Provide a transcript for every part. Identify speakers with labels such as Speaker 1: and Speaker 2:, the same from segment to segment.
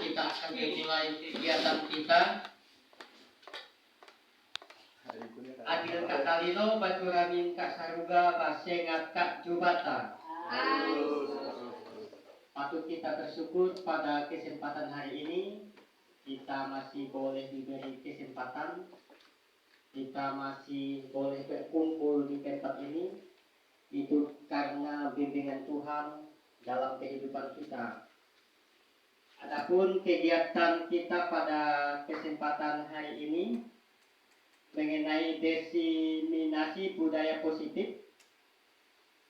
Speaker 1: kita akan memulai kegiatan kita. Adil Kak Kalino, Baturamin Kak Saruga, Basengat Kak Jubata. Patut kita bersyukur pada kesempatan hari ini. Kita masih boleh diberi kesempatan. Kita masih boleh berkumpul di tempat ini. Itu karena bimbingan Tuhan dalam kehidupan kita. Adapun kegiatan kita pada kesempatan hari ini mengenai diseminasi budaya positif.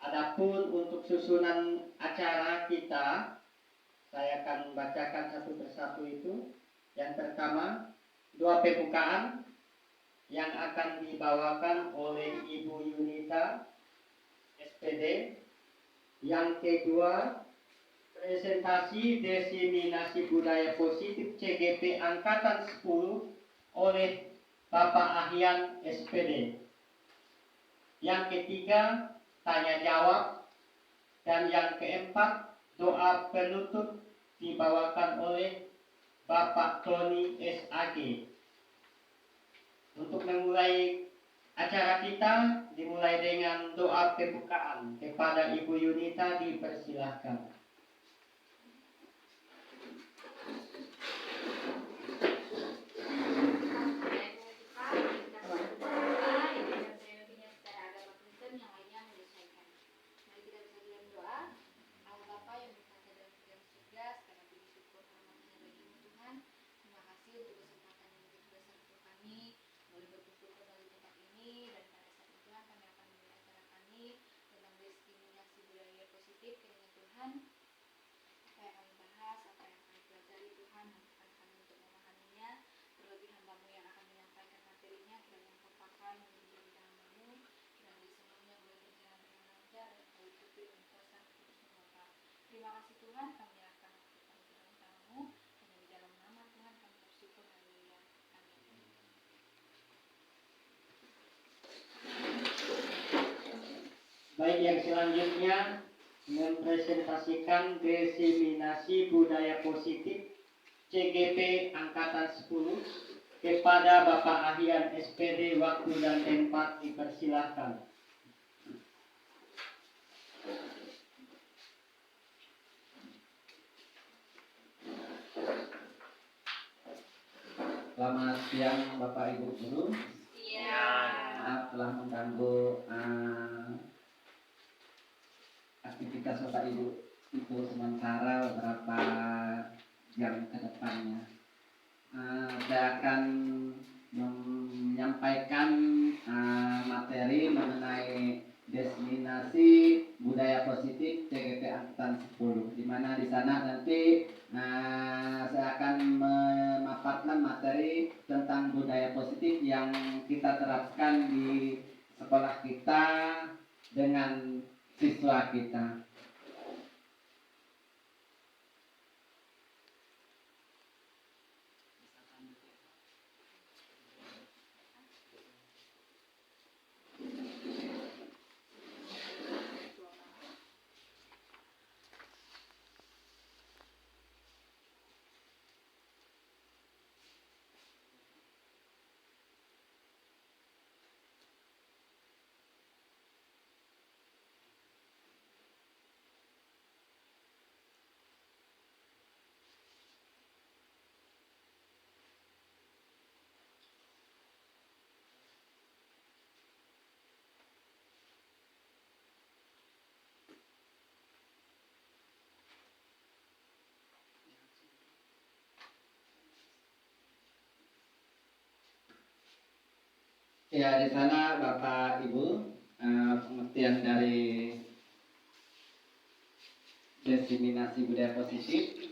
Speaker 1: Adapun untuk susunan acara kita, saya akan bacakan satu persatu itu. Yang pertama, doa pembukaan yang akan dibawakan oleh Ibu Yunita, SPD. Yang kedua, presentasi diseminasi budaya positif CGP Angkatan 10 oleh Bapak Ahyan, SPD. Yang ketiga, tanya jawab. Dan yang keempat, doa penutup dibawakan oleh Bapak Tony SAG. Untuk memulai acara kita dimulai dengan doa pembukaan. Kepada Ibu Yunita dipersilahkan.
Speaker 2: Terima kasih Tuhan, kami menyerahkan kamu hanya di dalam nama Tuhan kami bersyukur. Haleluya. Amin.
Speaker 1: Baik, yang selanjutnya mempresentasikan diseminasi budaya positif CGP Angkatan 10 kepada Bapak Ahyan, SPD. Waktu dan tempat dipersilahkan.
Speaker 3: Selamat siang Bapak Ibu Guru. Maaf telah mengganggu aktivitas Bapak Ibu itu sementara beberapa jam ke depannya. Saya akan menyampaikan materi mengenai diseminasi budaya positif CGP Angkatan 10, di mana di sana nanti saya akan memaparkan materi tentang budaya positif yang kita terapkan di sekolah kita dengan siswa kita. Ya, di sana Bapak Ibu, pengertian dari diseminasi budaya positif,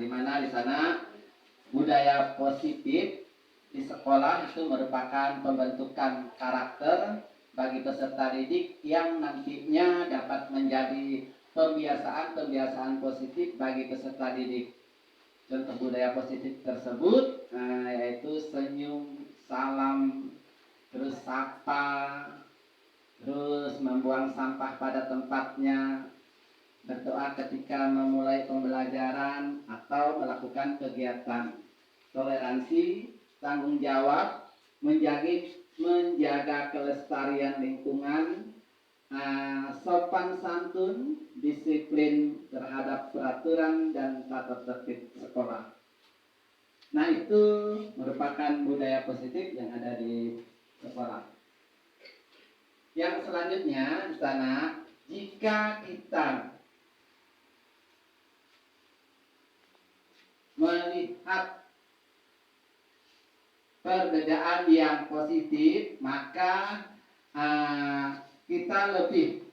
Speaker 3: di mana di sana budaya positif di sekolah itu merupakan pembentukan karakter bagi peserta didik yang nantinya dapat menjadi pembiasaan positif bagi peserta didik. Contoh budaya positif tersebut yaitu senyum, salam, terus sapa, terus membuang sampah pada tempatnya, berdoa ketika memulai pembelajaran atau melakukan melakukan kegiatan toleransi, tanggung jawab, menjaga kelestarian lingkungan, sopan santun, disiplin terhadap peraturan dan tata tertib sekolah. Nah, itu merupakan budaya positif yang ada di sekolah. Yang selanjutnya di sana, jika kita melihat perbedaan yang positif, maka kita lebih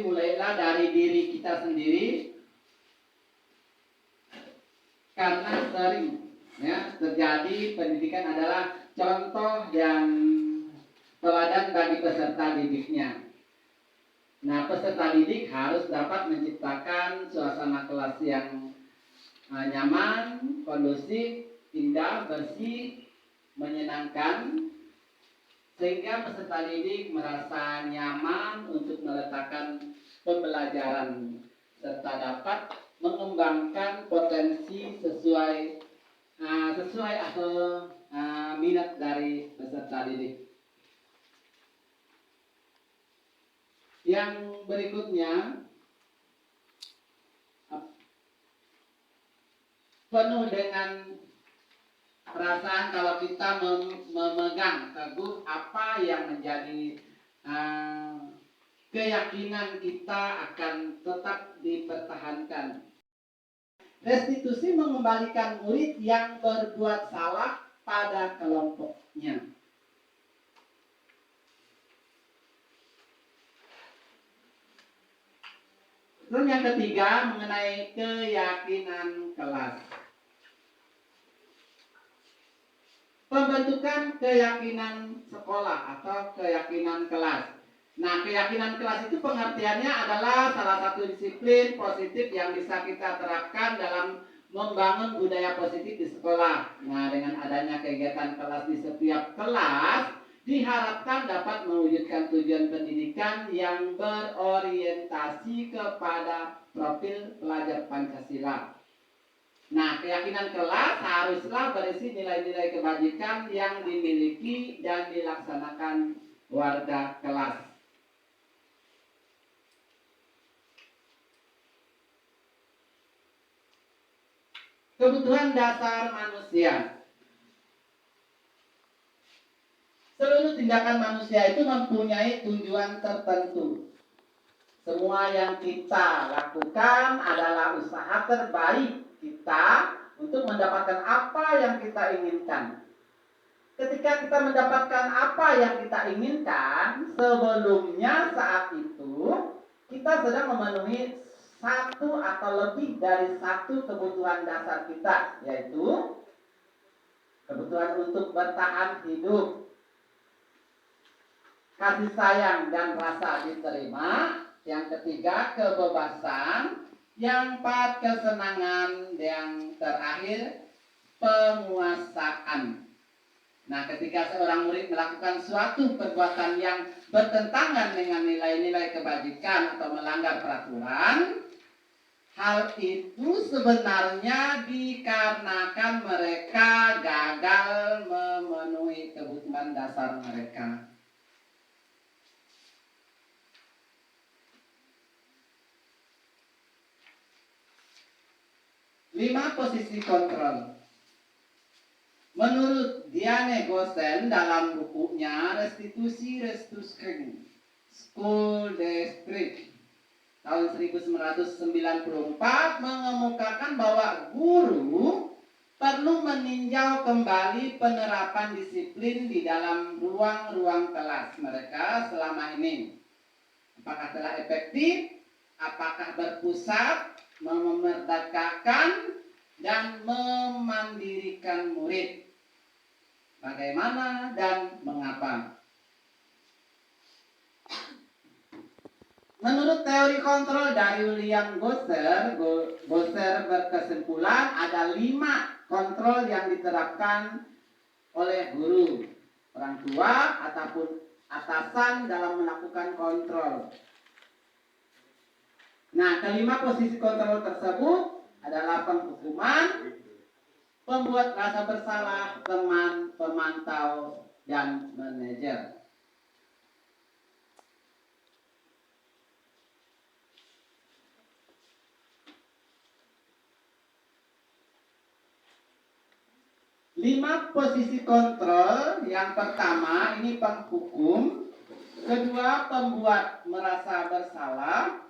Speaker 3: mulailah dari diri kita sendiri, karena sering terjadi pendidikan adalah contoh dan teladan bagi peserta didiknya. Nah, peserta didik harus dapat menciptakan suasana kelas yang nyaman, kondusif, indah, bersih, menyenangkan, sehingga peserta didik merasa nyaman untuk meletakkan pembelajaran serta dapat mengembangkan potensi sesuai atau minat dari peserta didik. Yang berikutnya, penuh dengan perasaan kalau kita memegang teguh apa yang menjadi keyakinan kita akan tetap dipertahankan. Restitusi mengembalikan murid yang berbuat salah pada kelompoknya. Terus yang ketiga, mengenai keyakinan kelas. Pembentukan keyakinan sekolah atau keyakinan kelas. Nah, keyakinan kelas itu pengertiannya adalah salah satu disiplin positif yang bisa kita terapkan dalam membangun budaya positif di sekolah. Nah, dengan adanya kegiatan kelas di setiap kelas, diharapkan dapat mewujudkan tujuan pendidikan yang berorientasi kepada profil pelajar Pancasila. Nah, keyakinan kelas haruslah berisi nilai-nilai kebajikan yang dimiliki dan dilaksanakan warga kelas. Kebutuhan dasar manusia. Seluruh tindakan manusia itu mempunyai tujuan tertentu. Semua yang kita lakukan adalah usaha terbaik kita untuk mendapatkan apa yang kita inginkan. Ketika kita mendapatkan apa yang kita inginkan, sebelumnya saat itu kita sedang memenuhi satu atau lebih dari satu kebutuhan dasar kita, yaitu kebutuhan untuk bertahan hidup, kasih sayang dan rasa diterima. Yang ketiga, kebebasan. Yang keempat, kesenangan. Yang terakhir, penguasaan. Nah, ketika seorang murid melakukan suatu perbuatan yang bertentangan dengan nilai-nilai kebajikan atau melanggar peraturan, hal itu sebenarnya dikarenakan mereka gagal memenuhi kebutuhan dasar mereka. Lima posisi kontrol. Menurut Diane Gosen dalam bukunya Restitusi Restuskring School District tahun 1994 mengemukakan bahwa guru perlu meninjau kembali penerapan disiplin di dalam ruang-ruang kelas mereka selama ini. Apakah telah efektif? Apakah berpusat, memerdekakan, dan memandirikan murid? Bagaimana dan mengapa? Menurut teori kontrol dari William Gosser berkesimpulan ada 5 kontrol yang diterapkan oleh guru, orang tua, ataupun atasan dalam melakukan kontrol. Nah, kelima posisi kontrol tersebut adalah penghukuman, pembuat rasa bersalah, teman, pemantau, dan manajer. Lima posisi kontrol, yang pertama ini penghukum, kedua pembuat merasa bersalah,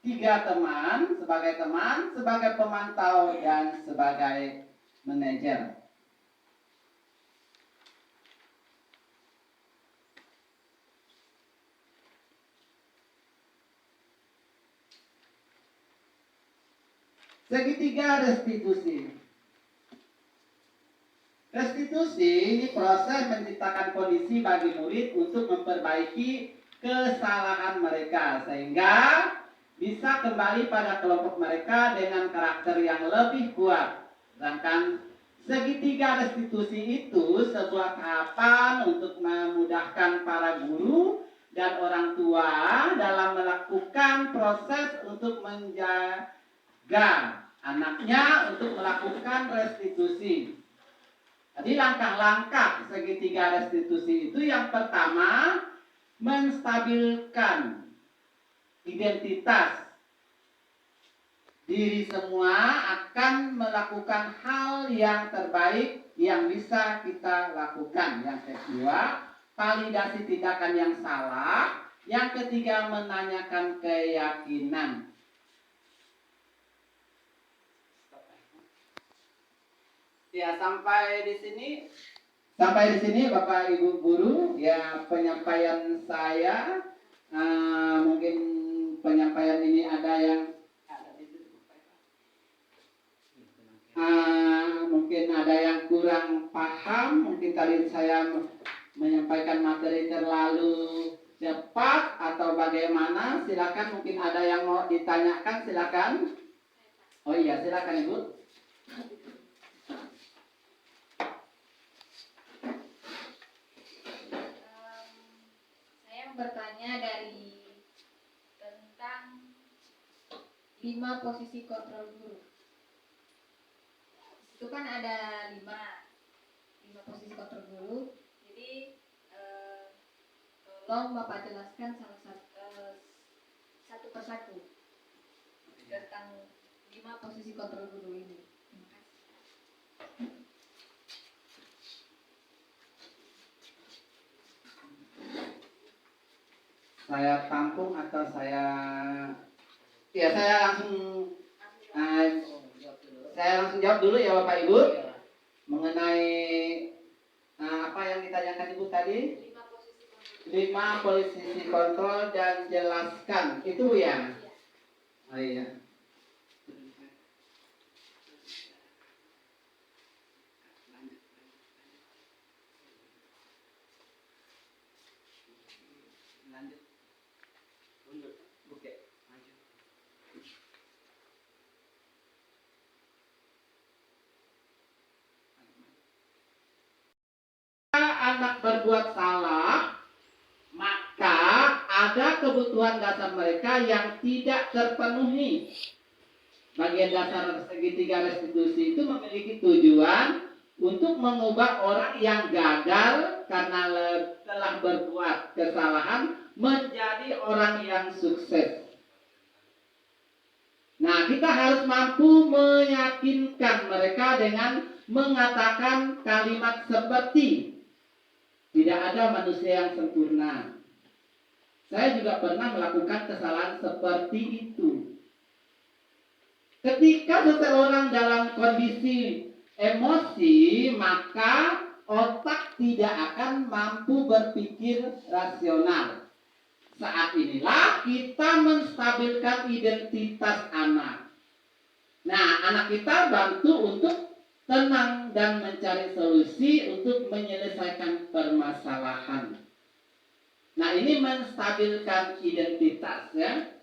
Speaker 3: tiga teman, sebagai pemantau, dan sebagai manajer. Segitiga restitusi. Restitusi ini proses menciptakan kondisi bagi murid untuk memperbaiki kesalahan mereka sehingga bisa kembali pada kelompok mereka dengan karakter yang lebih kuat. Sedangkan segitiga restitusi itu sebuah tahapan untuk memudahkan para guru dan orang tua dalam melakukan proses untuk menjaga anaknya untuk melakukan restitusi. Jadi langkah-langkah segitiga restitusi itu yang pertama menstabilkan identitas diri semua akan melakukan hal yang terbaik yang bisa kita lakukan. Yang kedua, validasi tindakan yang salah. Yang ketiga, menanyakan keyakinan. Ya, sampai di sini Bapak Ibu guru, ya penyampaian saya. Mungkin penyampaian ini ada yang mungkin ada yang kurang paham, mungkin tadi saya menyampaikan materi terlalu cepat atau bagaimana. Silakan, mungkin ada yang mau ditanyakan, silakan. Oh iya, silakan Ibu.
Speaker 2: Saya bertanya tentang 5 posisi kontrol guru. Itu kan ada 5 posisi kontrol guru. Jadi tolong Bapak jelaskan satu persatu tentang 5 posisi kontrol guru ini. Terima kasih.
Speaker 3: Saya tampung atau saya langsung jawab dulu ya Bapak Ibu mengenai apa yang ditanyakan Ibu tadi. 5 posisi kontrol dan jelaskan itu ya. Oh iya. Anak berbuat salah, maka ada kebutuhan dasar mereka yang tidak terpenuhi. Bagian dasar segitiga restitusi itu memiliki tujuan untuk mengubah orang yang gagal karena telah berbuat kesalahan menjadi orang yang sukses. Nah, kita harus mampu meyakinkan mereka dengan mengatakan kalimat seperti tidak ada manusia yang sempurna. Saya juga pernah melakukan kesalahan seperti itu. Ketika seseorang dalam kondisi emosi, maka otak tidak akan mampu berpikir rasional. Saat inilah kita menstabilkan identitas anak. Nah, anak kita bantu untuk tenang dan mencari solusi untuk menyelesaikan permasalahan. Nah, ini menstabilkan identitas ya.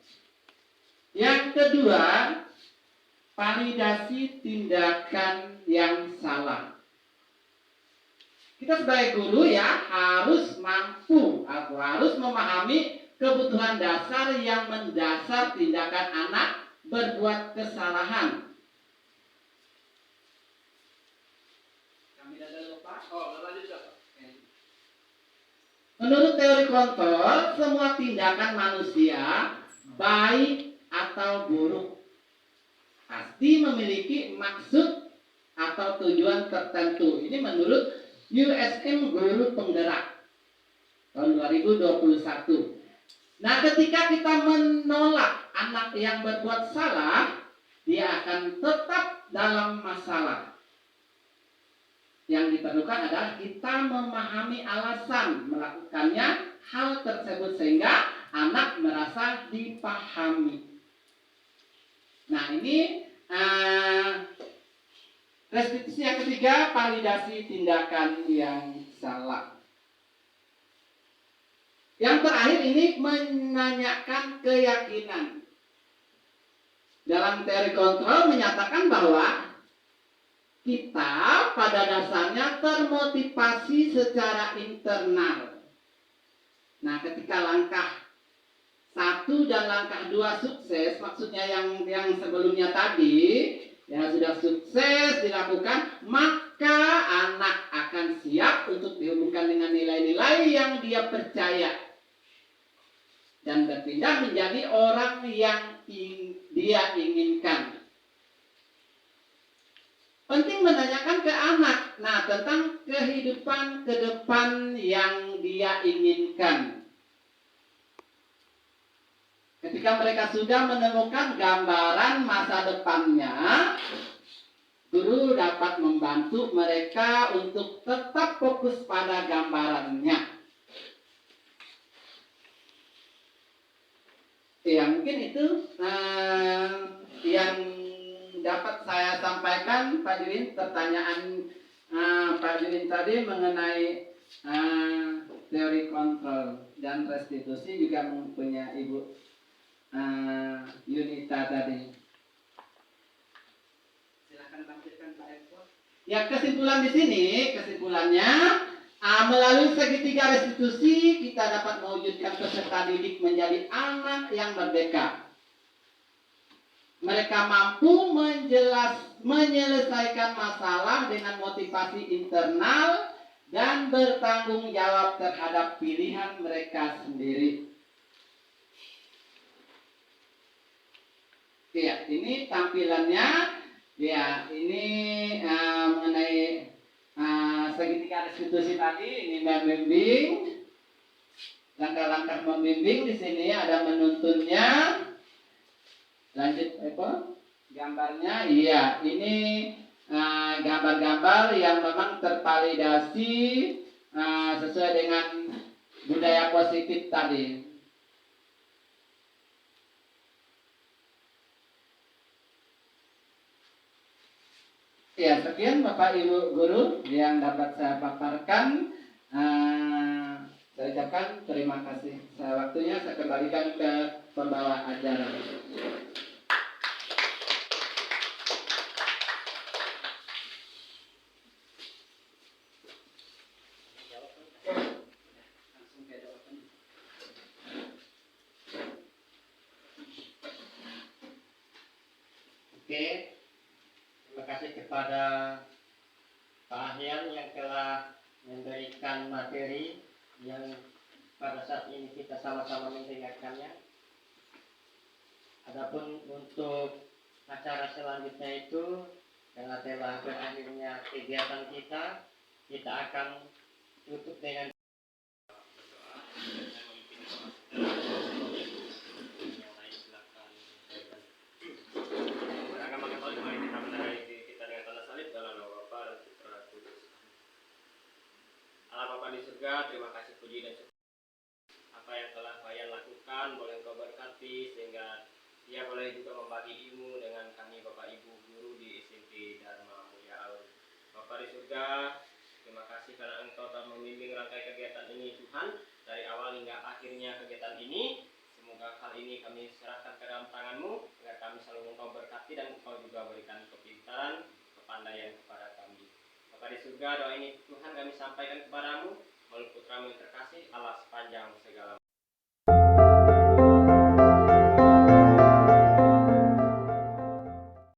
Speaker 3: Yang kedua, validasi tindakan yang salah. Kita sebagai guru ya harus mampu atau harus memahami kebutuhan dasar yang mendasar tindakan anak berbuat kesalahan. Menurut teori kontrol, semua tindakan manusia, baik atau buruk, pasti memiliki maksud atau tujuan tertentu. Ini menurut USM Guru Penggerak tahun 2021. Nah, ketika kita menolak anak yang berbuat salah, dia akan tetap dalam masalah. Yang diperlukan adalah kita memahami alasan melakukannya hal tersebut sehingga anak merasa dipahami. Nah, ini restitusi yang ketiga, validasi tindakan yang salah. Yang terakhir ini menanyakan keyakinan. Dalam teori kontrol menyatakan bahwa kita pada dasarnya termotivasi secara internal. Nah, ketika langkah 1 dan langkah 2 sukses, maksudnya yang sebelumnya tadi ya sudah sukses dilakukan, maka anak akan siap untuk dihubungkan dengan nilai-nilai yang dia percaya dan berpindah menjadi orang yang dia inginkan. Penting menanyakan ke anak, nah, tentang kehidupan ke depan yang dia inginkan. Ketika mereka sudah menemukan gambaran masa depannya, guru dapat membantu mereka untuk tetap fokus pada gambarannya. Ya, mungkin itu yang dapat saya sampaikan, Pak Juwin. Pertanyaan Pak Juwin tadi mengenai teori kontrol dan restitusi juga punya Ibu Yunita tadi. Silakan tampilkan Pak Eko. Ya, kesimpulan di sini, kesimpulannya melalui segitiga restitusi kita dapat mewujudkan peserta didik menjadi anak yang merdeka. Mereka mampu menyelesaikan masalah dengan motivasi internal dan bertanggung jawab terhadap pilihan mereka sendiri. Ya, ini tampilannya. Ya, ini mengenai segitiga restitusi tadi. Ini membimbing. Langkah-langkah membimbing di sini ada menuntunnya. Lanjut gambarnya. Iya, ini gambar-gambar yang memang tervalidasi sesuai dengan budaya positif tadi. Ya, sekian Bapak Ibu Guru yang dapat saya paparkan. Saya ucapkan terima kasih. Waktunya saya kembalikan ke pembawa acara. Oke, terima kasih kepada Pak Ahyan yang telah memberikan materi yang pada saat ini kita sama-sama mendengarkannya. Adapun untuk acara selanjutnya itu, karena telah berakhirnya kegiatan kita akan tutup dengan
Speaker 4: Bapa di surga, terima kasih puji dan syukur apa yang telah Bayan lakukan, boleh Engkau berkati sehingga dia boleh juga membagi ilmu dengan kami Bapak Ibu Guru di SMP Dharma Mulia Alur. Bapa di surga, terima kasih karena Engkau telah membimbing rangkai kegiatan ini Tuhan, dari awal hingga akhirnya kegiatan ini. Semoga hal ini kami serahkan ke dalam tangan-Mu, agar kami selalu Engkau berkati dan Engkau juga berikan kepintaran, kepandaian kepada kami. Bapa di surga, doa ini Tuhan kami sampaikan kepadamu melalui Putra-Mu yang terkasih, Allah sepanjang segala